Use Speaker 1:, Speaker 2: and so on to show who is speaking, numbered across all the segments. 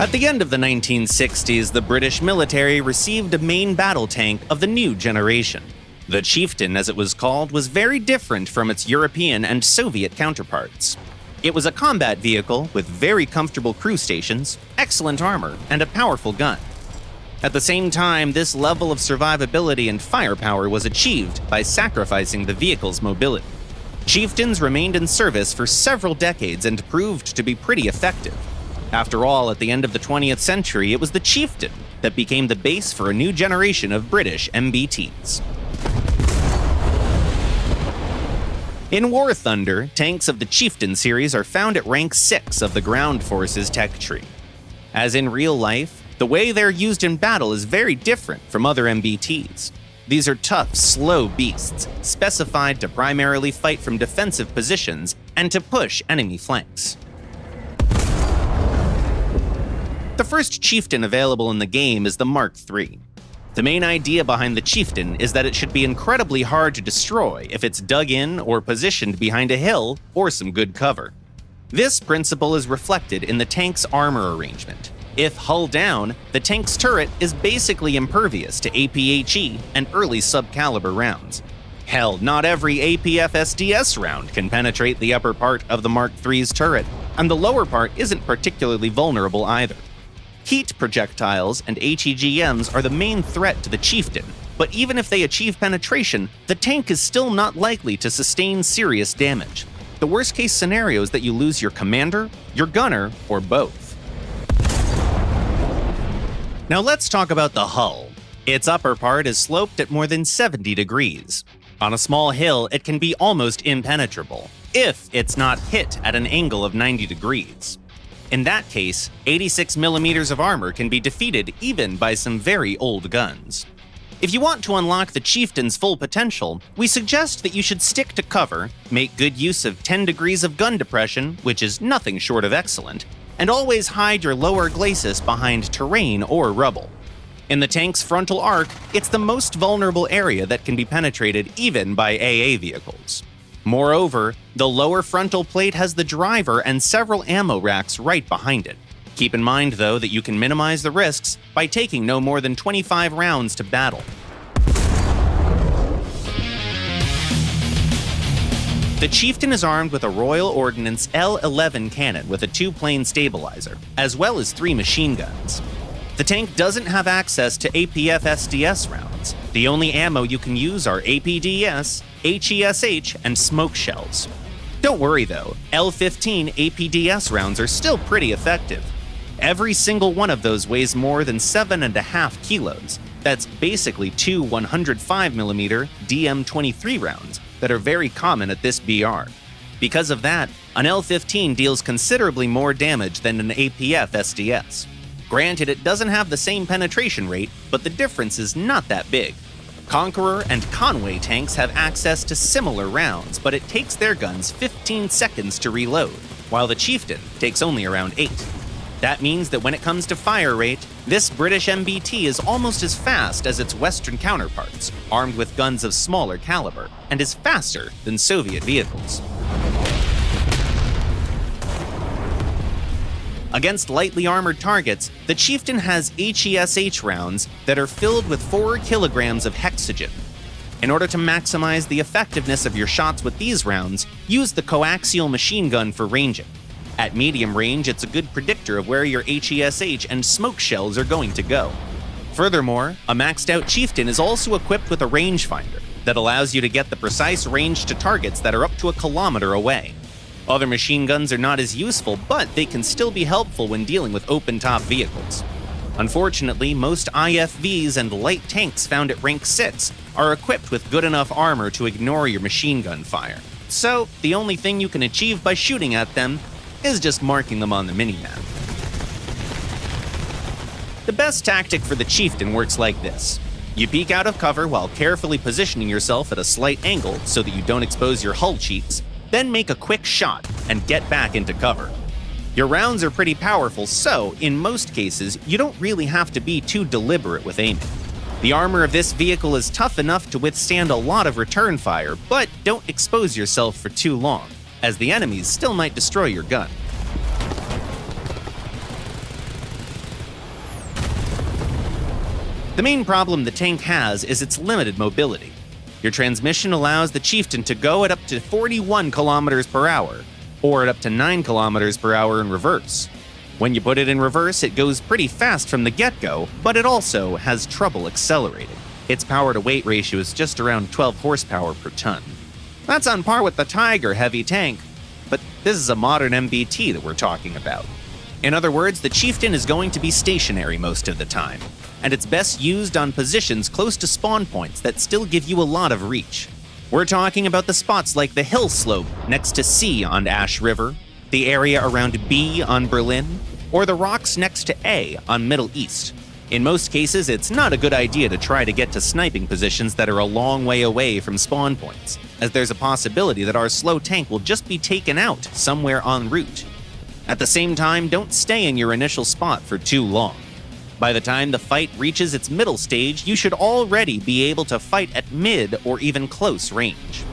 Speaker 1: At the end of the 1960s, the British military received a main battle tank of the new generation. The Chieftain, as it was called, was very different from its European and Soviet counterparts. It was a combat vehicle with very comfortable crew stations, excellent armor, and a powerful gun. At the same time, this level of survivability and firepower was achieved by sacrificing the vehicle's mobility. Chieftains remained in service for several decades and proved to be pretty effective. After all, at the end of the 20th century, it was the Chieftain that became the base for a new generation of British MBTs. In War Thunder, tanks of the Chieftain series are found at rank 6 of the ground forces tech tree. As in real life, the way they're used in battle is very different from other MBTs. These are tough, slow beasts, specified to primarily fight from defensive positions and to push enemy flanks. The first Chieftain available in the game is the Mark III. The main idea behind the Chieftain is that it should be incredibly hard to destroy if it's dug in or positioned behind a hill or some good cover. This principle is reflected in the tank's armor arrangement. If hull down, the tank's turret is basically impervious to APHE and early subcaliber rounds. Hell, not every APF SDS round can penetrate the upper part of the Mark III's turret, and the lower part isn't particularly vulnerable either. Heat projectiles and HEGMs are the main threat to the Chieftain, but even if they achieve penetration, the tank is still not likely to sustain serious damage. The worst-case scenario is that you lose your commander, your gunner, or both. Now let's talk about the hull. Its upper part is sloped at more than 70 degrees. On a small hill, it can be almost impenetrable, if it's not hit at an angle of 90 degrees. In that case, 86mm of armor can be defeated even by some very old guns. If you want to unlock the Chieftain's full potential, we suggest that you should stick to cover, make good use of 10 degrees of gun depression, which is nothing short of excellent, and always hide your lower glacis behind terrain or rubble. In the tank's frontal arc, it's the most vulnerable area that can be penetrated even by AA vehicles. Moreover, the lower frontal plate has the driver and several ammo racks right behind it. Keep in mind, though, that you can minimize the risks by taking no more than 25 rounds to battle. The Chieftain is armed with a Royal Ordnance L11 cannon with a 2-plane stabilizer, as well as 3 machine guns. The tank doesn't have access to APF SDS rounds. The only ammo you can use are APDS, HESH, and smoke shells. Don't worry though, L15 APDS rounds are still pretty effective. Every single one of those weighs more than 7.5 kilos. That's basically 2 105mm DM23 rounds that are very common at this BR. Because of that, an L15 deals considerably more damage than an APF SDS. Granted, it doesn't have the same penetration rate, but the difference is not that big. Conqueror and Conway tanks have access to similar rounds, but it takes their guns 15 seconds to reload, while the Chieftain takes only around 8. That means that when it comes to fire rate, this British MBT is almost as fast as its Western counterparts, armed with guns of smaller caliber, and is faster than Soviet vehicles. Against lightly armored targets, the Chieftain has HESH rounds that are filled with 4 kilograms of hexogen. In order to maximize the effectiveness of your shots with these rounds, use the coaxial machine gun for ranging. At medium range, it's a good predictor of where your HESH and smoke shells are going to go. Furthermore, a maxed out Chieftain is also equipped with a rangefinder that allows you to get the precise range to targets that are up to a kilometer away. Other machine guns are not as useful, but they can still be helpful when dealing with open-top vehicles. Unfortunately, most IFVs and light tanks found at rank 6 are equipped with good enough armor to ignore your machine gun fire. So, the only thing you can achieve by shooting at them is just marking them on the minimap. The best tactic for the Chieftain works like this. You peek out of cover while carefully positioning yourself at a slight angle so that you don't expose your hull cheeks, then make a quick shot and get back into cover. Your rounds are pretty powerful, so in most cases, you don't really have to be too deliberate with aiming. The armor of this vehicle is tough enough to withstand a lot of return fire, but don't expose yourself for too long, as the enemies still might destroy your gun. The main problem the tank has is its limited mobility. Your transmission allows the Chieftain to go at up to 41 kilometers per hour, or at up to 9 kilometers per hour in reverse. When you put it in reverse, it goes pretty fast from the get-go, but it also has trouble accelerating. Its power-to-weight ratio is just around 12 horsepower per ton. That's on par with the Tiger heavy tank, but this is a modern MBT that we're talking about. In other words, the Chieftain is going to be stationary most of the time, and it's best used on positions close to spawn points that still give you a lot of reach. We're talking about the spots like the hill slope next to C on Ash River, the area around B on Berlin, or the rocks next to A on Middle East. In most cases, it's not a good idea to try to get to sniping positions that are a long way away from spawn points, as there's a possibility that our slow tank will just be taken out somewhere en route. At the same time, don't stay in your initial spot for too long. By the time the fight reaches its middle stage, you should already be able to fight at mid or even close range.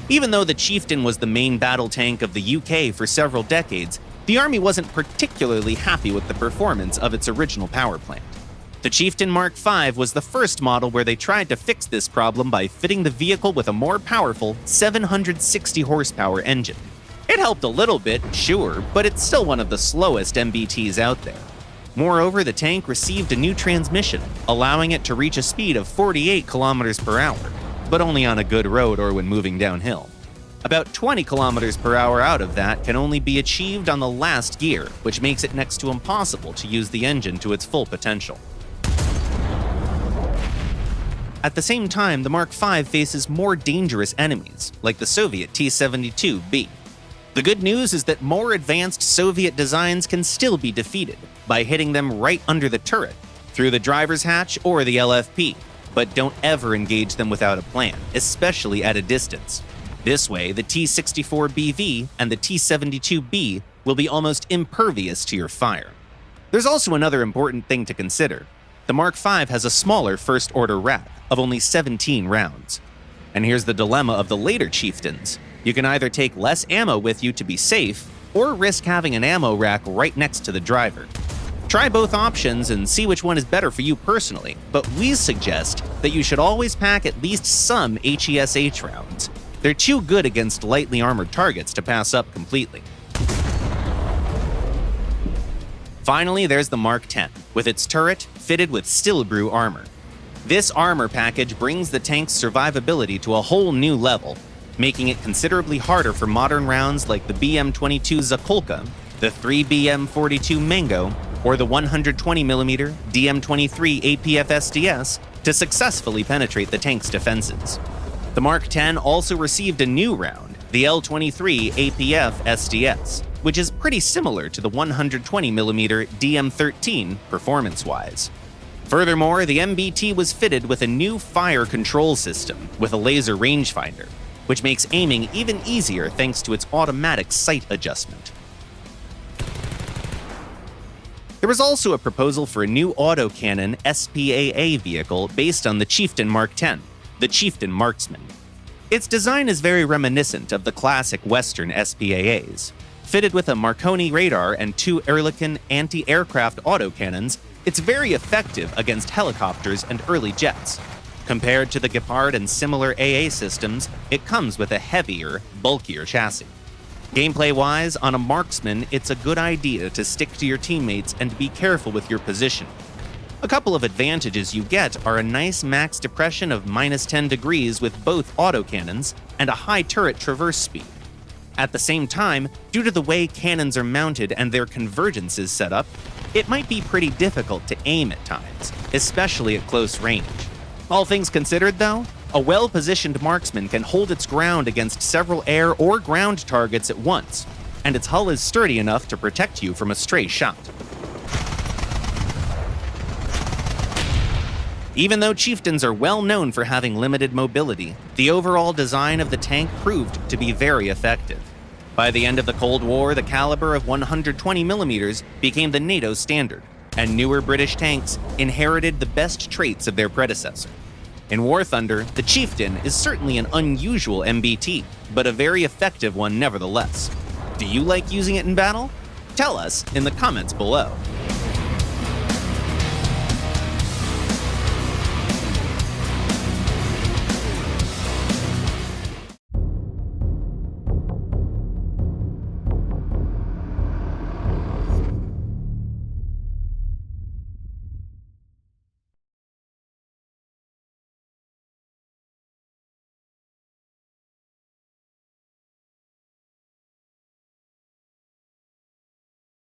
Speaker 1: Even though the Chieftain was the main battle tank of the UK for several decades, the army wasn't particularly happy with the performance of its original power plant. The Chieftain Mark V was the first model where they tried to fix this problem by fitting the vehicle with a more powerful 760 horsepower engine. It helped a little bit, sure, but it's still one of the slowest MBTs out there. Moreover, the tank received a new transmission, allowing it to reach a speed of 48 kilometers per hour, but only on a good road or when moving downhill. About 20 kilometers per hour out of that can only be achieved on the last gear, which makes it next to impossible to use the engine to its full potential. At the same time, the Mark V faces more dangerous enemies, like the Soviet T-72B. The good news is that more advanced Soviet designs can still be defeated by hitting them right under the turret, through the driver's hatch or the LFP, but don't ever engage them without a plan, especially at a distance. This way, the T-64BV and the T-72B will be almost impervious to your fire. There's also another important thing to consider. The Mark V has a smaller first-order rack of only 17 rounds. And here's the dilemma of the later Chieftains. You can either take less ammo with you to be safe, or risk having an ammo rack right next to the driver. Try both options and see which one is better for you personally, but we suggest that you should always pack at least some HESH rounds. They're too good against lightly armored targets to pass up completely. Finally, there's the Mark X, with its turret fitted with Stillbrew armor. This armor package brings the tank's survivability to a whole new level, making it considerably harder for modern rounds like the BM-22 Zakolka, the 3BM-42 Mango, or the 120mm DM-23 APF SDS to successfully penetrate the tank's defenses. The Mark X also received a new round, the L-23 APF SDS, which is pretty similar to the 120mm DM-13 performance-wise. Furthermore, the MBT was fitted with a new fire control system with a laser rangefinder, which makes aiming even easier thanks to its automatic sight adjustment. There was also a proposal for a new autocannon SPAA vehicle based on the Chieftain Mark X, the Chieftain Marksman. Its design is very reminiscent of the classic Western SPAAs. Fitted with a Marconi radar and two Ehrlichen anti-aircraft autocannons, it's very effective against helicopters and early jets. Compared to the Gepard and similar AA systems, it comes with a heavier, bulkier chassis. Gameplay-wise, on a marksman, it's a good idea to stick to your teammates and be careful with your position. A couple of advantages you get are a nice max depression of -10 degrees with both autocannons and a high turret traverse speed. At the same time, due to the way cannons are mounted and their convergence is set up, it might be pretty difficult to aim at times, especially at close range. All things considered, though, a well-positioned marksman can hold its ground against several air or ground targets at once, and its hull is sturdy enough to protect you from a stray shot. Even though Chieftains are well known for having limited mobility, the overall design of the tank proved to be very effective. By the end of the Cold War, the caliber of 120mm became the NATO standard, and newer British tanks inherited the best traits of their predecessor. In War Thunder, the Chieftain is certainly an unusual MBT, but a very effective one nevertheless. Do you like using it in battle? Tell us in the comments below.